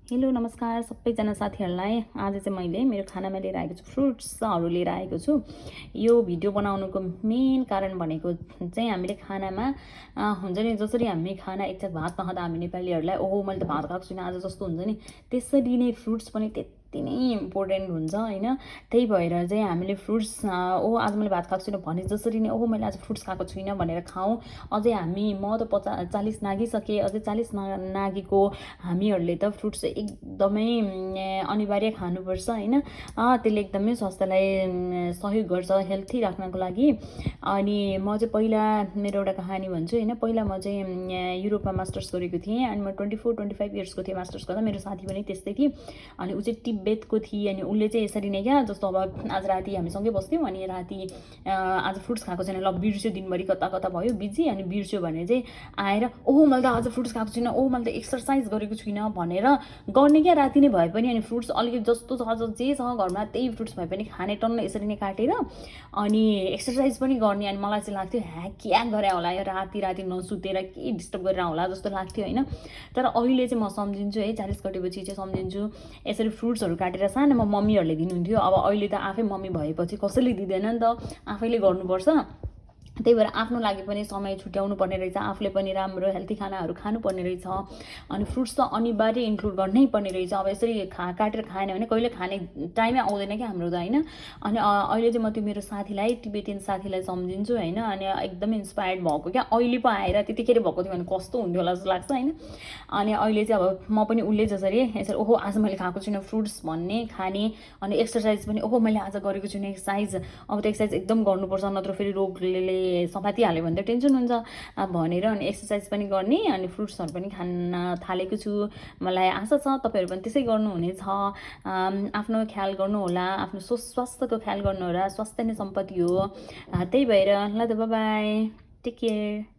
Hello नमस्कार सबैजना साथीहरूलाई। आज चाहिँ मैले मेरो खानामा लिएर आएको छु, फ्रुट्सहरू लिएर आएको छु। यो भिडियो बनाउनुको मेन कारण भनेको चाहिँ हामीले खानामा हुन्छ नि, जसरी हामी खाना एकछिन भात नखाँदा हामी नेपालीहरूलाई ओहो मैले त भात खाएको छुइनँ आज जस्तो हुन्छ नि, त्यसरी नै फ्रुट्स पनि त्यति नै इम्पोर्टेन्ट हुन्छ होइन। त्यही भएर चाहिँ हामीले फ्रुट्स ओहो आज मैले भात खाएको छुइनँ भने जसरी नै ओहो मैले आज फ्रुट्स खाएको छुइनँ भनेर खाऊँ। अझै हामी म त 40 नागिसकेँ, अझै 40 नागेको हामीहरूले त फ्रुट्स एकदमै अनिवार्य खानुपर्छ होइन। त्यसले एकदमै स्वास्थ्यलाई सहयोग गर्छ हेल्थी राख्नको लागि। अनि म चाहिँ पहिला मेरो एउटा कहानी भन्छु होइन। पहिला म चाहिँ युरोपमा मास्टर्स गरेको थिएँ अनि म 24-25 इयर्सको थिएँ मास्टर्स गर्दा। मेरो साथी पनि त्यस्तै थिए अनि ऊ चाहिँ तिब्बतको थिए। अनि उसले चाहिँ यसरी नै क्या, जस्तो अब आज राति हामी सँगै बस्थ्यौँ अनि राति आज फ्रुट्स खाएको छैन, ल बिर्स्यो, दिनभरि कता कता भयो बिजी अनि बिर्स्यो भने चाहिँ आएर ओहो मैले त आज फ्रुट्स खाएको छुइनँ, ओहो मैले त एक्सर्साइज गरेको छुइनँ भनेर गर्ने क्या। राति नै भए पनि अनि फ्रुट्स अलिकति जस्तो छ जे छ घरमा त्यही फ्रुट्स भए पनि खाने, टन्न यसरी नै काटेर अनि एक्सर्साइज पनि गर्ने। अनि मलाई चाहिँ लाग्थ्यो क्या गरे होला यो राति नसुतेर के डिस्टर्ब गरेर होला जस्तो लाग्थ्यो होइन। तर अहिले चाहिँ म सम्झिन्छु है, 40 कटेपछि चाहिँ सम्झिन्छु यसरी फ्रुट्सहरू काटेर सानोमा मम्मीहरूले दिनुहुन्थ्यो। अब अहिले त आफै मम्मी भएपछि कसैले दिँदैन नि त, आफैले गर्नुपर्छ। त्यही भएर आफ्नो लागि पनि समय छुट्याउनु पर्ने रहेछ, आफूले पनि राम्रो हेल्थी खानाहरू खानुपर्ने रहेछ। अनि फ्रुट्स त अनिवार्य इन्क्लुड गर्नै पर्ने रहेछ। अब यसरी काटेर खाएन भने कहिले खाने टाइमै आउँदैन क्या हाम्रो त होइन। अनि अहिले चाहिँ म त्यो मेरो साथीलाई, तिब्बतियन साथीलाई सम्झिन्छु होइन। अनि एकदमै इन्सपायर्ड भएको क्या, अहिले पो आएर त्यतिखेर भएको थियो भने कस्तो हुन्थ्यो होला जस्तो लाग्छ होइन। अनि अहिले चाहिँ अब म पनि उसले जसरी यसरी ओहो आज मैले खाएको छुइनँ फ्रुट्स भन्ने खाने, अनि एक्सर्साइज पनि ओहो मैले आज गरेको छुइनँ एक्सर्साइज, अब त एक्सर्साइज एकदम गर्नुपर्छ नत्र फेरि रोगले समातिहाल्यो भने त टेन्सन हुन्छ भनेर अनि एक्सर्साइज पनि गर्ने अनि फ्रुट्सहरू पनि खान थालेको छु। मलाई आशा छ तपाईँहरू पनि त्यसै गर्नुहुनेछ। आफ्नो ख्याल गर्नुहोला, आफ्नो स्वास्थ्यको ख्याल गर्नुहोला, स्वास्थ्य नै सम्पत्ति हो। त्यही भएर ल त बाई, टेक केयर।